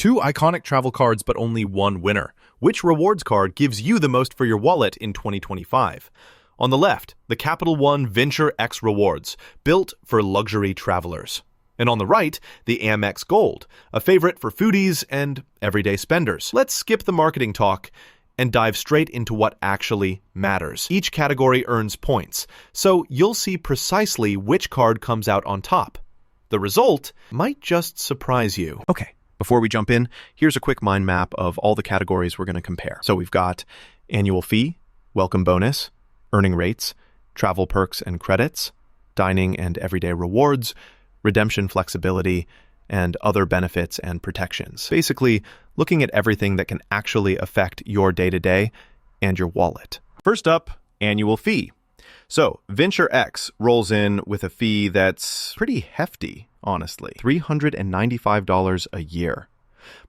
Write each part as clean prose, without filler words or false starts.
Two iconic travel cards, but only one winner. Which rewards card gives you the most for your wallet in 2025? On the left, the Capital One Venture X Rewards, built for luxury travelers. And on the right, the Amex Gold, a favorite for foodies and everyday spenders. Let's skip the marketing talk and dive straight into what actually matters. Each category earns points, so you'll see precisely which card comes out on top. The result might just surprise you. Okay, before we jump in, here's a quick mind map of all the categories we're going to compare. So we've got annual fee, welcome bonus, earning rates, travel perks and credits, dining and everyday rewards, redemption flexibility, and other benefits and protections. Basically, looking at everything that can actually affect your day-to-day and your wallet. First up, annual fee. So, Venture X rolls in with a fee that's pretty hefty, honestly. $395 a year.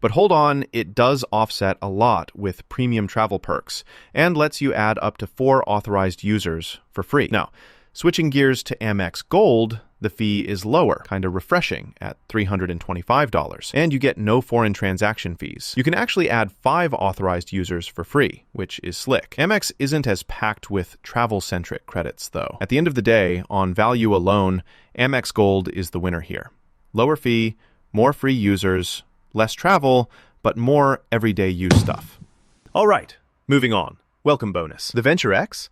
But hold on, it does offset a lot with premium travel perks and lets you add up to 4 authorized users for free. Now, switching gears to Amex Gold, the fee is lower, kind of refreshing, at $325, and you get no foreign transaction fees. You can actually add 5 authorized users for free, which is slick. Amex isn't as packed with travel-centric credits, though. At the end of the day, on value alone, Amex Gold is the winner here. Lower fee, more free users, less travel, but more everyday use stuff. All right, moving on. Welcome bonus. The Venture X?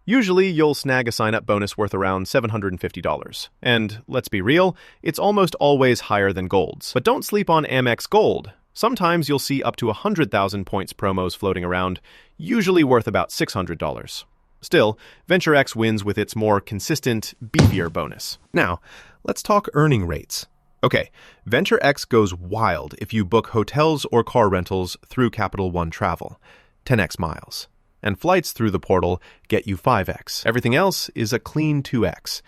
Usually, you'll snag a sign-up bonus worth around $750. And let's be real, it's almost always higher than Gold's. But don't sleep on Amex Gold. Sometimes you'll see up to 100,000 points promos floating around, usually worth about $600. Still, Venture X wins with its more consistent, beefier bonus. Now, let's talk earning rates. Okay, Venture X goes wild if you book hotels or car rentals through Capital One Travel. 10x miles. And flights through the portal get you 5x. Everything else is a clean 2x,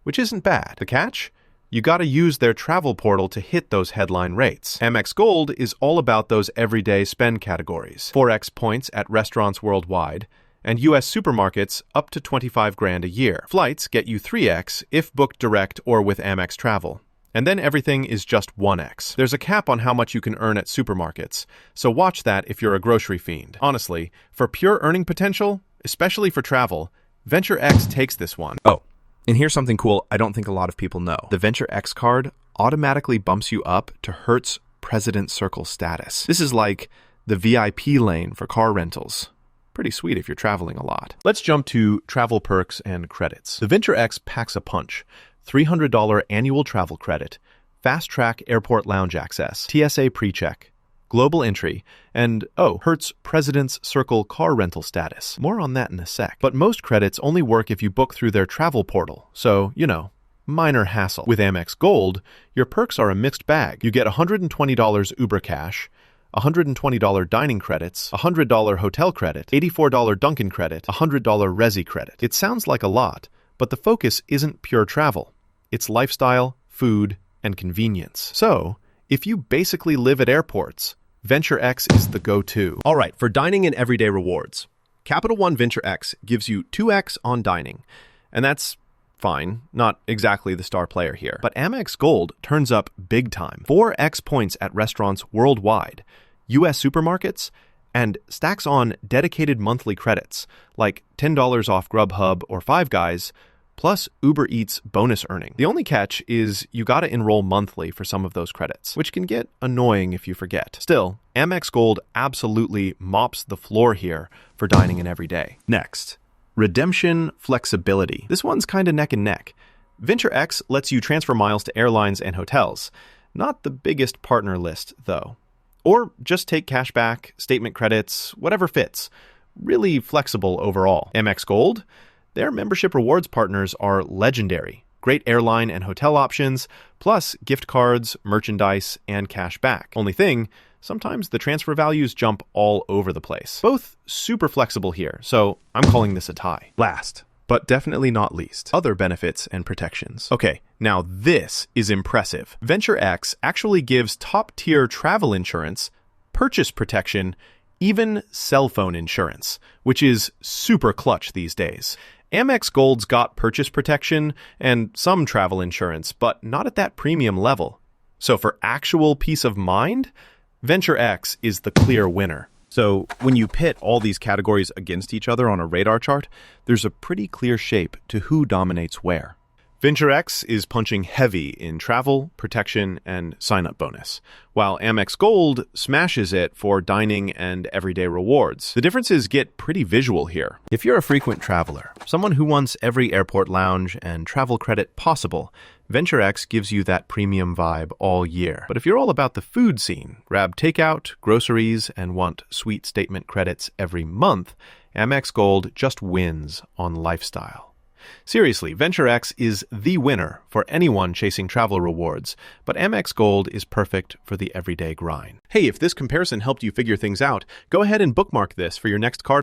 which isn't bad. The catch? You gotta use their travel portal to hit those headline rates. Amex Gold is all about those everyday spend categories. 4x points at restaurants worldwide, and US supermarkets up to $25,000 a year. Flights get you 3x if booked direct or with Amex Travel. And then everything is just 1x. There's a cap on how much you can earn at supermarkets, so watch that if you're a grocery fiend. Honestly, for pure earning potential, especially for travel, Venture X takes this one. Oh, and here's something cool I don't think a lot of people know. The Venture X card automatically bumps you up to Hertz President Circle status. This is like the VIP lane for car rentals. Pretty sweet if you're traveling a lot. Let's jump to travel perks and credits. The Venture X packs a punch. $300 annual travel credit, fast-track airport lounge access, TSA pre-check, global entry, and, Hertz President's Circle car rental status. More on that in a sec. But most credits only work if you book through their travel portal, so, minor hassle. With Amex Gold, your perks are a mixed bag. You get $120 Uber cash, $120 dining credits, $100 hotel credit, $84 Dunkin' credit, $100 Resi credit. It sounds like a lot, but the focus isn't pure travel. It's lifestyle, food, and convenience. So, if you basically live at airports, Venture X is the go-to. All right, for dining and everyday rewards, Capital One Venture X gives you 2x on dining, and that's fine, not exactly the star player here. But Amex Gold turns up big time. 4x points at restaurants worldwide, US supermarkets, and stacks on dedicated monthly credits, like $10 off Grubhub or Five Guys, plus Uber Eats bonus earning. The only catch is you gotta enroll monthly for some of those credits, which can get annoying if you forget. Still, Amex Gold absolutely mops the floor here for dining and everyday. Next, redemption flexibility. This one's kinda neck and neck. Venture X lets you transfer miles to airlines and hotels. Not the biggest partner list, though. Or just take cash back, statement credits, whatever fits. Really flexible overall. Amex Gold? Their membership rewards partners are legendary. Great airline and hotel options, plus gift cards, merchandise, and cash back. Only thing, sometimes the transfer values jump all over the place. Both super flexible here, so I'm calling this a tie. Last, but definitely not least, other benefits and protections. Okay, now this is impressive. Venture X actually gives top-tier travel insurance, purchase protection, even cell phone insurance, which is super clutch these days. Amex Gold's got purchase protection and some travel insurance, but not at that premium level. So for actual peace of mind, Venture X is the clear winner. So when you pit all these categories against each other on a radar chart, there's a pretty clear shape to who dominates where. Venture X is punching heavy in travel, protection, and sign-up bonus, while Amex Gold smashes it for dining and everyday rewards. The differences get pretty visual here. If you're a frequent traveler, someone who wants every airport lounge and travel credit possible, Venture X gives you that premium vibe all year. But if you're all about the food scene, grab takeout, groceries, and want sweet statement credits every month, Amex Gold just wins on lifestyle. Seriously, Venture X is the winner for anyone chasing travel rewards, but Amex Gold is perfect for the everyday grind. Hey, if this comparison helped you figure things out, go ahead and bookmark this for your next card